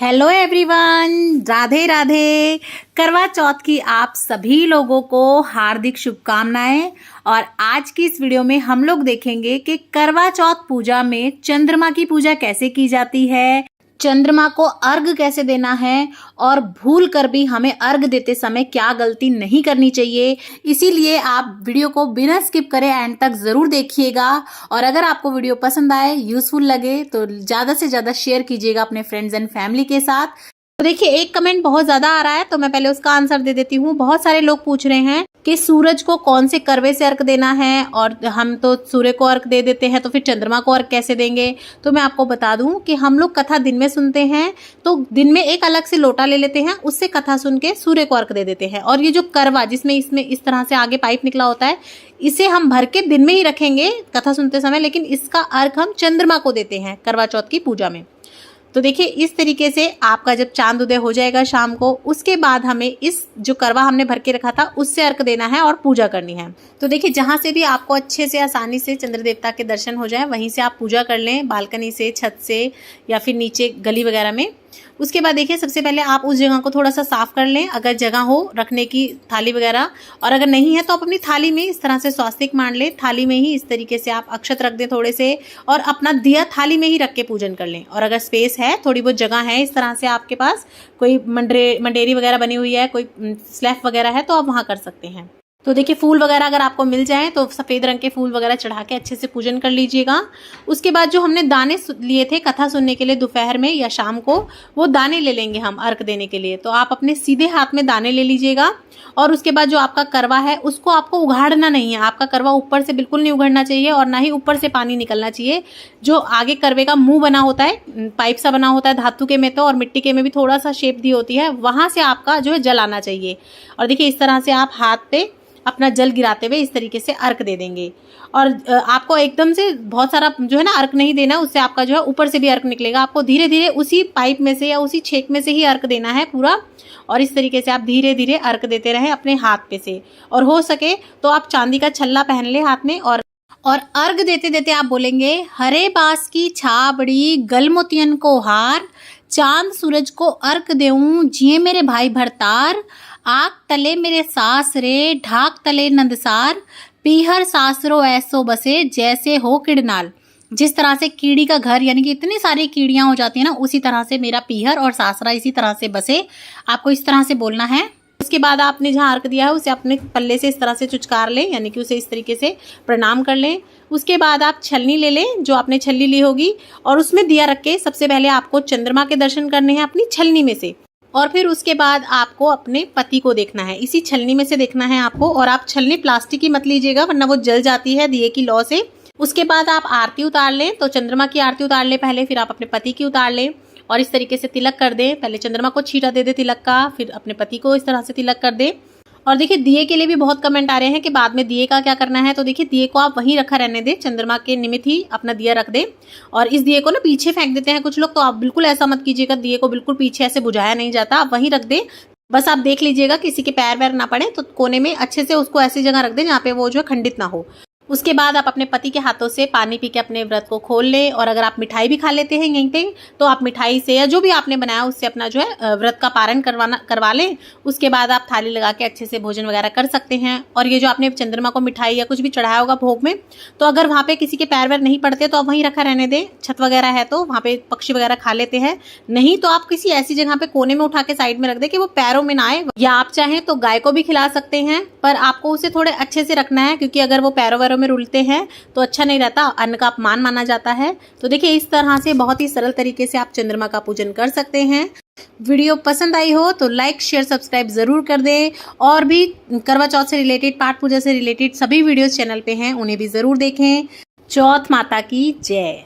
Hello everyone, Radhe Radhe. करवा चौथ की आप सभी लोगों को हार्दिक शुभकामनाएं। और आज की इस वीडियो में हम लोग देखेंगे कि करवा चौथ पूजा में चंद्रमा की पूजा कैसे की जाती है, चंद्रमा को अर्घ कैसे देना है और भूल कर भी हमें अर्घ देते समय क्या गलती नहीं करनी चाहिए। इसीलिए आप वीडियो को बिना स्किप करे एंड तक जरूर देखिएगा। और अगर आपको वीडियो पसंद आए, यूजफुल लगे तो ज्यादा से ज्यादा शेयर कीजिएगा अपने फ्रेंड्स एंड फैमिली के साथ। तो देखिए, एक कमेंट बहुत ज्यादा आ रहा है तो मैं पहले उसका आंसर दे देती हूँ। बहुत सारे लोग पूछ रहे हैं कि सूरज को कौन से करवे से अर्घ देना है, और हम तो सूर्य को अर्घ दे देते हैं तो फिर चंद्रमा को अर्घ कैसे देंगे। तो मैं आपको बता दूं कि हम लोग कथा दिन में सुनते हैं तो दिन में एक अलग से लोटा ले लेते हैं, उससे कथा सुन के सूर्य को अर्घ दे देते हैं। और ये जो करवा जिसमें इसमें इस तरह से आगे पाइप निकला होता है, इसे हम भर के दिन में ही रखेंगे कथा सुनते समय, लेकिन इसका अर्घ हम चंद्रमा को देते हैं करवा चौथ की पूजा में। तो देखिए, इस तरीके से आपका जब चांद उदय हो जाएगा शाम को, उसके बाद हमें इस जो करवा हमने भर के रखा था उससे अर्घ देना है और पूजा करनी है। तो देखिए, जहां से भी आपको अच्छे से आसानी से चंद्र देवता के दर्शन हो जाए वहीं से आप पूजा कर लें, बालकनी से, छत से या फिर नीचे गली वगैरह में। उसके बाद देखिए, सबसे पहले आप उस जगह को थोड़ा सा साफ कर लें, अगर जगह हो रखने की थाली वगैरह, और अगर नहीं है तो आप अपनी थाली में इस तरह से स्वास्तिक मान लें। थाली में ही इस तरीके से आप अक्षत रख दें थोड़े से, और अपना दिया थाली में ही रख के पूजन कर लें। और अगर स्पेस है, थोड़ी बहुत जगह है इस तरह से आपके पास, कोई मंडेरी वगैरह बनी हुई है, कोई स्लैब वगैरह है, तो आप वहां कर सकते हैं। तो देखिए, फूल वगैरह अगर आपको मिल जाए तो सफ़ेद रंग के फूल वगैरह चढ़ा के अच्छे से पूजन कर लीजिएगा। उसके बाद जो हमने दाने लिए थे कथा सुनने के लिए दोपहर में या शाम को, वो दाने ले लेंगे हम अर्घ देने के लिए। तो आप अपने सीधे हाथ में दाने ले लीजिएगा। और उसके बाद जो आपका करवा है उसको आपको उघाड़ना नहीं है। आपका करवा ऊपर से बिल्कुल नहीं उघड़ना चाहिए और ना ही ऊपर से पानी निकलना चाहिए। जो आगे करवे का मुंह बना होता है, पाइप सा बना होता है धातु के में तो, और मिट्टी के में भी थोड़ा सा शेप दी होती है, वहां से आपका जो है जल आना चाहिए। और देखिए, इस तरह से आप हाथ पे अपना जल गिराते हुए इस तरीके से अर्घ दे देंगे। और आपको एकदम से बहुत सारा जो है ना अर्घ नहीं देना, उससे आपका जो है ऊपर से भी अर्घ निकलेगा। आपको धीरे धीरे उसी पाइप में से या उसी छेक में से ही अर्घ देना है पूरा। और इस तरीके से आप धीरे धीरे अर्घ देते रहें अपने हाथ पे से। और हो सके तो आप चांदी का छल्ला पहन ले हाथ में, और अर्घ देते देते आप बोलेंगे, हरे बास की छाबड़ी गल मोतियन को हार, चांद सूरज को अर्घ देऊं जिये मेरे भाई भरतार, आग तले मेरे सास रे ढाक तले नंदसार, पीहर सासरो ऐसो बसे जैसे हो किड़नाल। जिस तरह से कीड़ी का घर, यानी कि इतनी सारी कीड़ियां हो जाती है ना, उसी तरह से मेरा पीहर और सासरा इसी तरह से बसे। आपको इस तरह से बोलना है। उसके बाद आपने जहाँ अर्घ दिया है उसे अपने पल्ले से इस तरह से चुचकार लें, यानी कि उसे इस तरीके से प्रणाम कर लें। उसके बाद आप छलनी ले लें, जो आपने छलनी ली होगी, और उसमें दिया रख के सबसे पहले आपको चंद्रमा के दर्शन करने हैं अपनी छलनी में से। और फिर उसके बाद आपको अपने पति को देखना है, इसी छलनी में से देखना है आपको। और आप छलनी प्लास्टिक की मत लीजिएगा, वरना वो जल जाती है दिए की लौ से। उसके बाद आप आरती उतार लें, तो चंद्रमा की आरती उतार लें पहले, फिर आप अपने पति की उतार लें। और इस तरीके से तिलक कर दें, पहले चंद्रमा को छींटा दे दे तिलक का, फिर अपने पति को इस तरह से तिलक कर दें। और देखिए, दिए के लिए भी बहुत कमेंट आ रहे हैं कि बाद में दिए का क्या करना है। तो देखिए, दिए को आप वहीं रखा रहने दें, चंद्रमा के निमित्त ही अपना दिया रख दें। और इस दिए को ना पीछे फेंक देते हैं कुछ लोग, तो आप बिल्कुल ऐसा मत कीजिएगा। दिए को बिल्कुल पीछे ऐसे बुझाया नहीं जाता, आप वहीं रख दें। बस आप देख लीजिएगा किसी के पैर वैर ना पड़े, तो कोने में अच्छे से उसको ऐसी जगह रख दें जहाँ पे वो जो है खंडित ना हो। उसके बाद आप अपने पति के हाथों से पानी पी के अपने व्रत को खोल लें। और अगर आप मिठाई भी खा लेते हैं यहीं पे, तो आप मिठाई से या जो भी आपने बनाया उससे अपना जो है व्रत का पारण करवा लें। उसके बाद आप थाली लगा के अच्छे से भोजन वगैरह कर सकते हैं। और ये जो आपने चंद्रमा को मिठाई या कुछ भी चढ़ाया होगा भोग में, तो अगर वहाँ पे किसी के पैर वैर नहीं पड़ते तो आप वहीं रखा रहने दें। छत वगैरह है तो वहाँ पे पक्षी वगैरह खा लेते हैं, नहीं तो आप किसी ऐसी जगह पे कोने में उठा के साइड में रख दें कि वो पैरों में ना आए। या आप चाहें तो गाय को भी खिला सकते हैं, पर आपको उसे थोड़े अच्छे से रखना है, क्योंकि अगर वो पैरों वैरों में रुलते हैं तो अच्छा नहीं रहता, अन्न का अपमान माना जाता है। तो देखिए, इस तरह से बहुत ही सरल तरीके से आप चंद्रमा का पूजन कर सकते हैं। वीडियो पसंद आई हो तो लाइक शेयर सब्सक्राइब जरूर कर दें। और भी करवा चौथ से रिलेटेड, पाठ पूजा से रिलेटेड सभी वीडियोस चैनल पे हैं, उन्हें भी जरूर देखें। चौथ माता की जय।